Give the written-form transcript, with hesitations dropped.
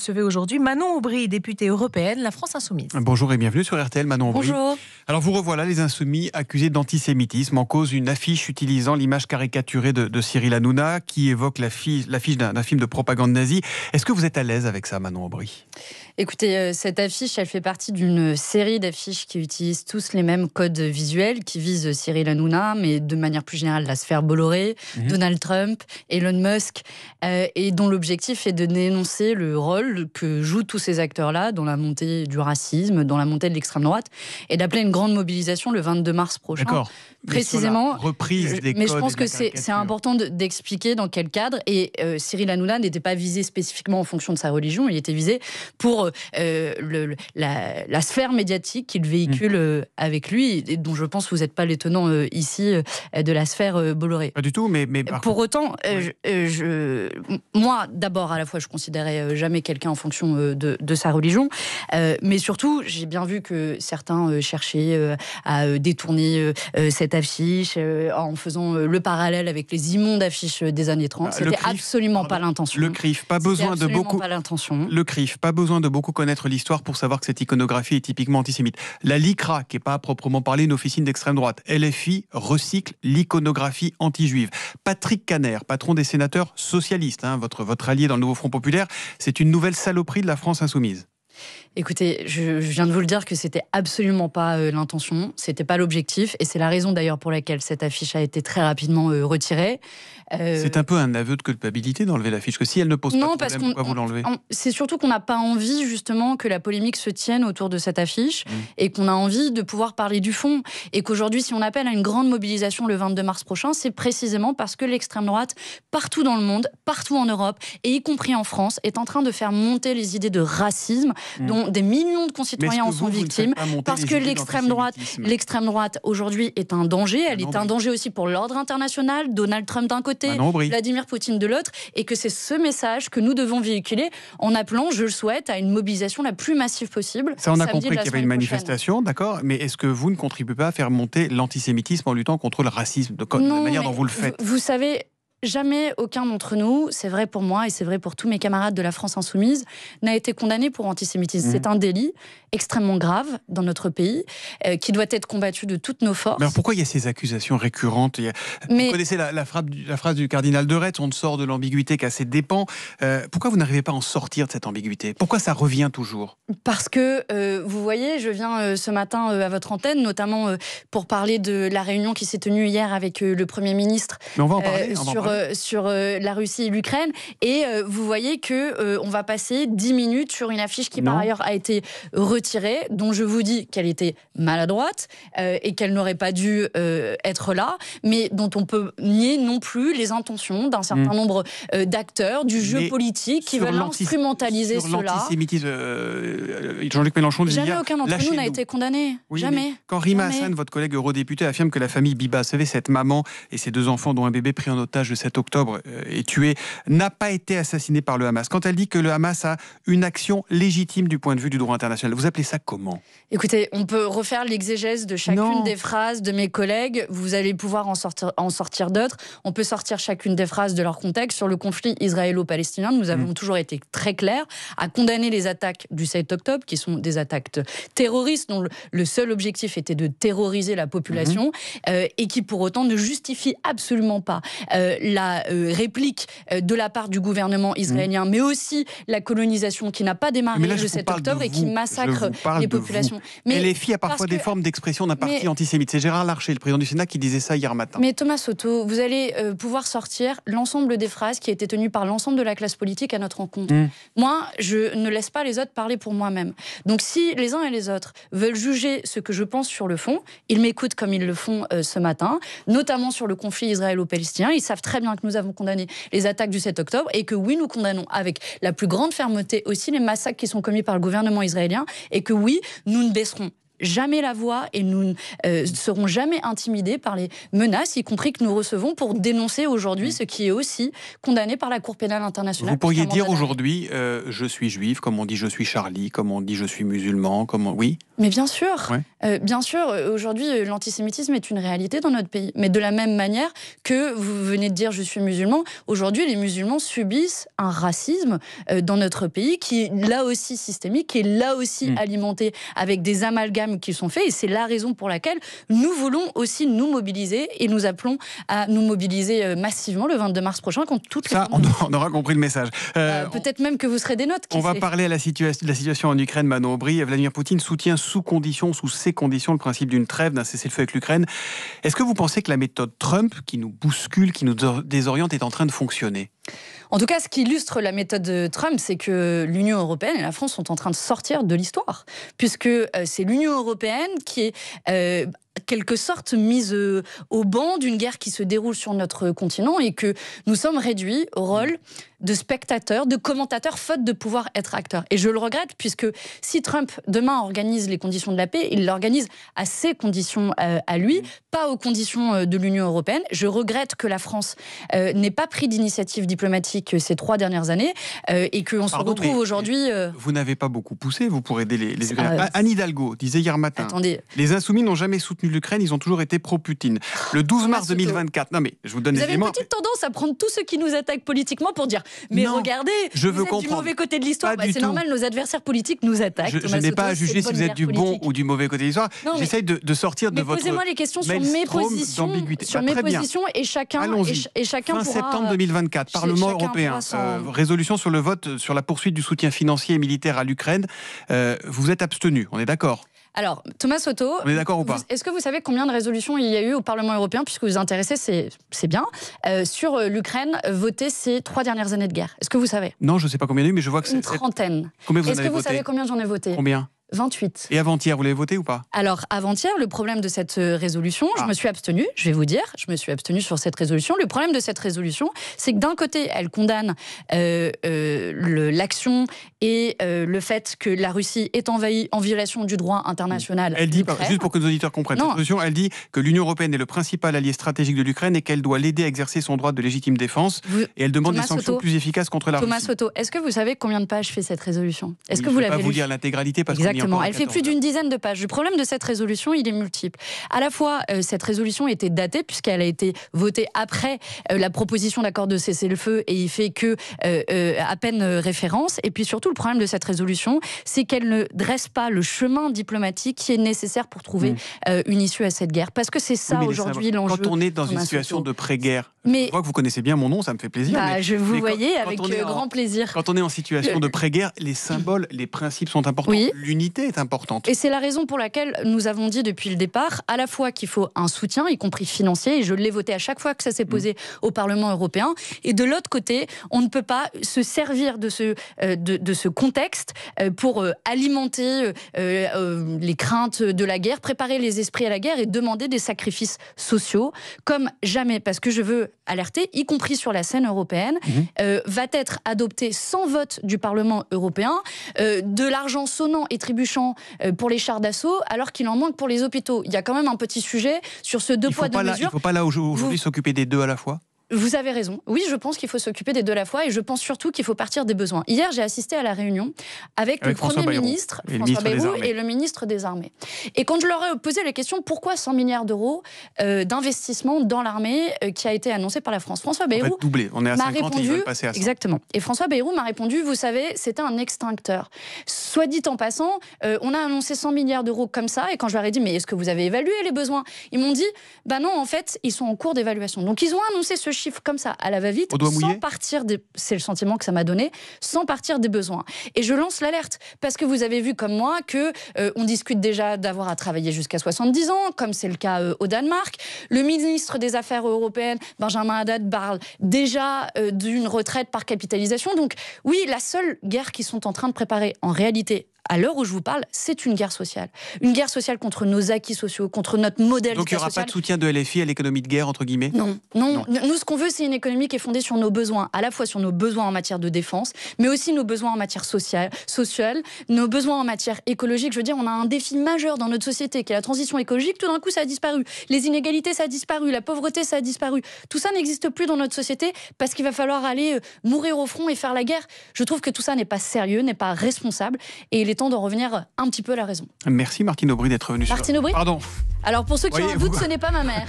recevez aujourd'hui Manon Aubry, députée européenne, La France Insoumise. Bonjour et bienvenue sur RTL, Manon Aubry. Bonjour. Alors vous revoilà, les Insoumis accusés d'antisémitisme, en cause une affiche utilisant l'image caricaturée de Cyril Hanouna qui évoque l'affiche d'un film de propagande nazie. Est-ce que vous êtes à l'aise avec ça, Manon Aubry ? Écoutez, cette affiche, elle fait partie d'une série d'affiches qui utilisent tous les mêmes codes visuels, qui visent Cyril Hanouna, mais de manière plus générale la sphère Bolloré, Donald Trump, Elon Musk, et dont l'objectif est de dénoncer le rôle que jouent tous ces acteurs-là dans la montée du racisme, dans la montée de l'extrême droite, et d'appeler une grande mobilisation le 22 mars prochain. D'accord. Précisément, reprise des mais codes je pense que c'est important d'expliquer dans quel cadre. Et Cyril Hanouna n'était pas visé spécifiquement en fonction de sa religion, il était visé pour la sphère médiatique qu'il véhicule avec lui, et dont je pense que vous n'êtes pas l'étonnant ici de la sphère Bolloré. Pas du tout, mais pour autant, moi d'abord à la fois je considérais jamais quelqu'un en fonction de sa religion, mais surtout j'ai bien vu que certains cherchaient à détourner cette affiche en faisant le parallèle avec les immondes affiches des années 30. C'était absolument pas l'intention. Le CRIF, pas besoin de beaucoup. Le CRIF, pas besoin de beaucoup connaître l'histoire pour savoir que cette iconographie est typiquement antisémite. La LICRA, qui n'est pas à proprement parler une officine d'extrême droite, LFI recycle l'iconographie anti-juive. Patrick Kanner, patron des sénateurs socialistes, votre allié dans le Nouveau Front Populaire, c'est une nouvelle saloperie de la France Insoumise. Écoutez, je viens de vous le dire que c'était absolument pas l'intention, c'était pas l'objectif, et c'est la raison d'ailleurs pour laquelle cette affiche a été très rapidement retirée. C'est un peu un aveu de culpabilité d'enlever l'affiche, que si elle ne pose pas de problème, pourquoi vous l'enlevez ? C'est surtout qu'on n'a pas envie justement que la polémique se tienne autour de cette affiche, et qu'on a envie de pouvoir parler du fond, et qu'aujourd'hui si on appelle à une grande mobilisation le 22 mars prochain, c'est précisément parce que l'extrême droite, partout dans le monde, partout en Europe, et y compris en France, est en train de faire monter les idées de racisme, dont des millions de concitoyens en sont victimes, parce que l'extrême droite aujourd'hui est un danger, elle est un danger aussi pour l'ordre international, Donald Trump d'un côté, Vladimir Poutine de l'autre, et que c'est ce message que nous devons véhiculer en appelant, je le souhaite, à une mobilisation la plus massive possible. Ça, on a compris qu'il y avait une manifestation, d'accord, mais est-ce que vous ne contribuez pas à faire monter l'antisémitisme en luttant contre le racisme, de la manière dont vous le faites ? Vous savez, jamais aucun d'entre nous, c'est vrai pour moi et c'est vrai pour tous mes camarades de la France Insoumise, n'a été condamné pour antisémitisme. C'est un délit extrêmement grave dans notre pays, qui doit être combattu de toutes nos forces. Mais alors pourquoi il y a ces accusations récurrentes ? Vous connaissez la phrase du cardinal de Retz, on sort de l'ambiguïté qu'à ses dépens. Pourquoi vous n'arrivez pas à en sortir de cette ambiguïté ? Pourquoi ça revient toujours ? Parce que, vous voyez, je viens ce matin à votre antenne, notamment pour parler de la réunion qui s'est tenue hier avec le Premier ministre. Mais on va en parler, sur la Russie et l'Ukraine, et vous voyez que on va passer 10 minutes sur une affiche qui par ailleurs a été retirée, dont je vous dis qu'elle était maladroite et qu'elle n'aurait pas dû être là, mais dont on peut nier non plus les intentions d'un certain nombre d'acteurs du jeu politique qui veulent instrumentaliser cela. Sur l'antisémitisme, Jean-Luc Mélenchon disait jamais aucun d'entre nous n'a été condamné. Jamais. Quand Rima Hassan, votre collègue eurodéputé, affirme que la famille Biba, vous savez, cette maman et ses 2 enfants dont un bébé pris en otage le 7 octobre est tué, n'a pas été assassinée par le Hamas. Quand elle dit que le Hamas a une action légitime du point de vue du droit international, vous appelez ça comment ? Écoutez, on peut refaire l'exégèse de chacune des phrases de mes collègues. Vous allez pouvoir en sortir d'autres. On peut sortir chacune des phrases de leur contexte. Sur le conflit israélo-palestinien, nous avons toujours été très clairs à condamner les attaques du 7 octobre, qui sont des attaques terroristes, dont le seul objectif était de terroriser la population, et qui pour autant ne justifient absolument pas la réplique de la part du gouvernement israélien, mais aussi la colonisation qui n'a pas démarré le 7 octobre et qui massacre les populations. Mais LFI a parfois des formes d'expression d'un parti antisémite. C'est Gérard Larcher, le président du Sénat, qui disait ça hier matin. Mais Thomas Soto, vous allez pouvoir sortir l'ensemble des phrases qui étaient tenues par l'ensemble de la classe politique à notre rencontre. Moi, je ne laisse pas les autres parler pour moi-même. Donc si les uns et les autres veulent juger ce que je pense sur le fond, ils m'écoutent comme ils le font ce matin, notamment sur le conflit israélo-palestinien. Ils savent très bien que nous avons condamné les attaques du 7 octobre et que oui, nous condamnons avec la plus grande fermeté aussi les massacres qui sont commis par le gouvernement israélien, et que oui, nous ne baisserons jamais la voix et nous ne serons jamais intimidés par les menaces, y compris que nous recevons pour dénoncer aujourd'hui ce qui est aussi condamné par la Cour pénale internationale. Vous pourriez dire aujourd'hui je suis juif, comme on dit je suis Charlie, comme on dit je suis musulman, oui. Mais bien sûr, bien sûr, aujourd'hui l'antisémitisme est une réalité dans notre pays. Mais de la même manière que vous venez de dire je suis musulman, aujourd'hui les musulmans subissent un racisme dans notre pays qui est là aussi systémique, qui est là aussi alimenté avec des amalgames qui sont faits. Et c'est la raison pour laquelle nous voulons aussi nous mobiliser et nous appelons à nous mobiliser massivement le 22 mars prochain contre toutes les... Ça, on aura compris le message. Peut-être même que vous serez des notes. On va parler à la situation en Ukraine, Manon Aubry. Vladimir Poutine soutient sous ces conditions, le principe d'une trêve, d'un cessez-le-feu avec l'Ukraine. Est-ce que vous pensez que la méthode Trump, qui nous bouscule, qui nous désoriente, est en train de fonctionner ? En tout cas, ce qui illustre la méthode de Trump, c'est que l'Union européenne et la France sont en train de sortir de l'histoire, puisque c'est l'Union européenne qui est quelque sorte mise au banc d'une guerre qui se déroule sur notre continent et que nous sommes réduits au rôle de spectateurs, de commentateurs, faute de pouvoir être acteurs. Et je le regrette, puisque si Trump, demain, organise les conditions de la paix, il l'organise à ses conditions à lui, pas aux conditions de l'Union européenne. Je regrette que la France n'ait pas pris d'initiative diplomatique ces 3 dernières années et qu'on se retrouve aujourd'hui... Vous n'avez pas beaucoup poussé, vous, pour aider les Ukrainiens. Anne Hidalgo disait hier matin, attendez. Les Insoumis n'ont jamais soutenu l'Ukraine, ils ont toujours été pro-Poutine. Le 12 mars 2024, non mais je vous donne les éléments. Vous avez une petite tendance à prendre tous ceux qui nous attaquent politiquement pour dire mais non, regardez, je vous êtes du mauvais côté de l'histoire. C'est normal, nos adversaires politiques nous attaquent. Je n'ai pas à juger si vous êtes du bon ou du mauvais côté de l'histoire. J'essaye de sortir de votre... Posez-moi les questions sur mes positions, et chacun fin pourra... septembre 2024, Parlement européen, résolution sur le vote sur la poursuite du soutien financier et militaire à l'Ukraine. Vous êtes abstenu, on est d'accord ? Alors, Thomas Soto, on est d'accord ou pas ? Est-ce que vous savez combien de résolutions il y a eu au Parlement européen, puisque vous vous intéressez, c'est bien, sur l'Ukraine votées ces 3 dernières années de guerre ? Est-ce que vous savez ? Non, je ne sais pas combien il y a eu, mais je vois que c'est... Une trentaine. Combien vous en avez voté ? Est-ce que vous savez combien j'en ai voté ? Combien ? 28. Et avant-hier, vous l'avez voté ou pas ? Alors, avant-hier, le problème de cette résolution, je me suis abstenue, je vais vous dire, je me suis abstenue sur cette résolution. Le problème de cette résolution, c'est que d'un côté, elle condamne l'action et le fait que la Russie est envahie en violation du droit international. Elle dit, juste pour que nos auditeurs comprennent cette résolution, elle dit que l'Union européenne est le principal allié stratégique de l'Ukraine et qu'elle doit l'aider à exercer son droit de légitime défense. Et elle demande des sanctions plus efficaces contre la Russie. Thomas Soto, est-ce que vous savez combien de pages fait cette résolution ? Est-ce que vous l'avez lu ? Je ne vais pas vous lire l'intégralité parce qu'on Exactement, elle fait plus d'une dizaine de pages. Le problème de cette résolution, il est multiple. À la fois, cette résolution était datée puisqu'elle a été votée après la proposition d'accord de cessez-le-feu et il fait que à peine référence. Et puis surtout, le problème de cette résolution, c'est qu'elle ne dresse pas le chemin diplomatique qui est nécessaire pour trouver une issue à cette guerre. Parce que c'est ça aujourd'hui l'enjeu. Quand on est dans une situation de pré-guerre, je vois que vous connaissez bien mon nom, ça me fait plaisir. Je vous voyais avec grand plaisir. Quand on est en situation de pré-guerre, les symboles, les principes sont importants. Oui. L'unité est importante. Et c'est la raison pour laquelle nous avons dit depuis le départ, à la fois qu'il faut un soutien, y compris financier, et je l'ai voté à chaque fois que ça s'est posé au Parlement européen, et de l'autre côté, on ne peut pas se servir de ce contexte pour alimenter les craintes de la guerre, préparer les esprits à la guerre et demander des sacrifices sociaux comme jamais, parce que je veux alerter, y compris sur la scène européenne, va être adopté sans vote du Parlement européen, de l'argent sonnant et trébuchant pour les chars d'assaut, alors qu'il en manque pour les hôpitaux. Il y a quand même un petit sujet sur ce 2 poids 2 mesures. Il ne faut pas là aujourd'hui s'occuper des deux à la fois ? Vous avez raison. Oui, je pense qu'il faut s'occuper des deux à la fois et je pense surtout qu'il faut partir des besoins. Hier, j'ai assisté à la réunion avec le Premier ministre, François Bayrou, et le ministre des Armées. Et quand je leur ai posé la question pourquoi 100 milliards d'euros d'investissement dans l'armée qui a été annoncé par la France, François Bayrou m'a répondu, passer à 100. Exactement. Et François Bayrou m'a répondu, vous savez, c'était un extincteur. Soit dit en passant, on a annoncé 100 milliards d'euros comme ça, et quand je leur ai dit, mais est-ce que vous avez évalué les besoins ? Ils m'ont dit, bah non, en fait, ils sont en cours d'évaluation. Donc ils ont annoncé ce chiffre comme ça, à la va-vite, sans partir des... C'est le sentiment que ça m'a donné, sans partir des besoins. Et je lance l'alerte, parce que vous avez vu comme moi que on discute déjà d'avoir à travailler jusqu'à 70 ans, comme c'est le cas au Danemark. Le ministre des Affaires européennes, Benjamin Haddad, parle déjà d'une retraite par capitalisation. Donc oui, la seule guerre qu'ils sont en train de préparer, en réalité, à l'heure où je vous parle, c'est une guerre sociale. Une guerre sociale contre nos acquis sociaux, contre notre modèle Donc il n'y aura pas de soutien de LFI à l'économie de guerre, entre guillemets? Non. Nous, ce qu'on veut, c'est une économie qui est fondée sur nos besoins, à la fois sur nos besoins en matière de défense, mais aussi nos besoins en matière sociale, nos besoins en matière écologique. Je veux dire, on a un défi majeur dans notre société, qui est la transition écologique. Tout d'un coup, ça a disparu. Les inégalités, ça a disparu. La pauvreté, ça a disparu. Tout ça n'existe plus dans notre société parce qu'il va falloir aller mourir au front et faire la guerre. Je trouve que tout ça n'est pas sérieux, n'est pas responsable, et il est temps d'en revenir un petit peu à la raison. Merci Martine Aubry d'être venue. Martine Aubry ? Pardon. Alors pour ceux qui ont un doute, ce n'est pas ma mère.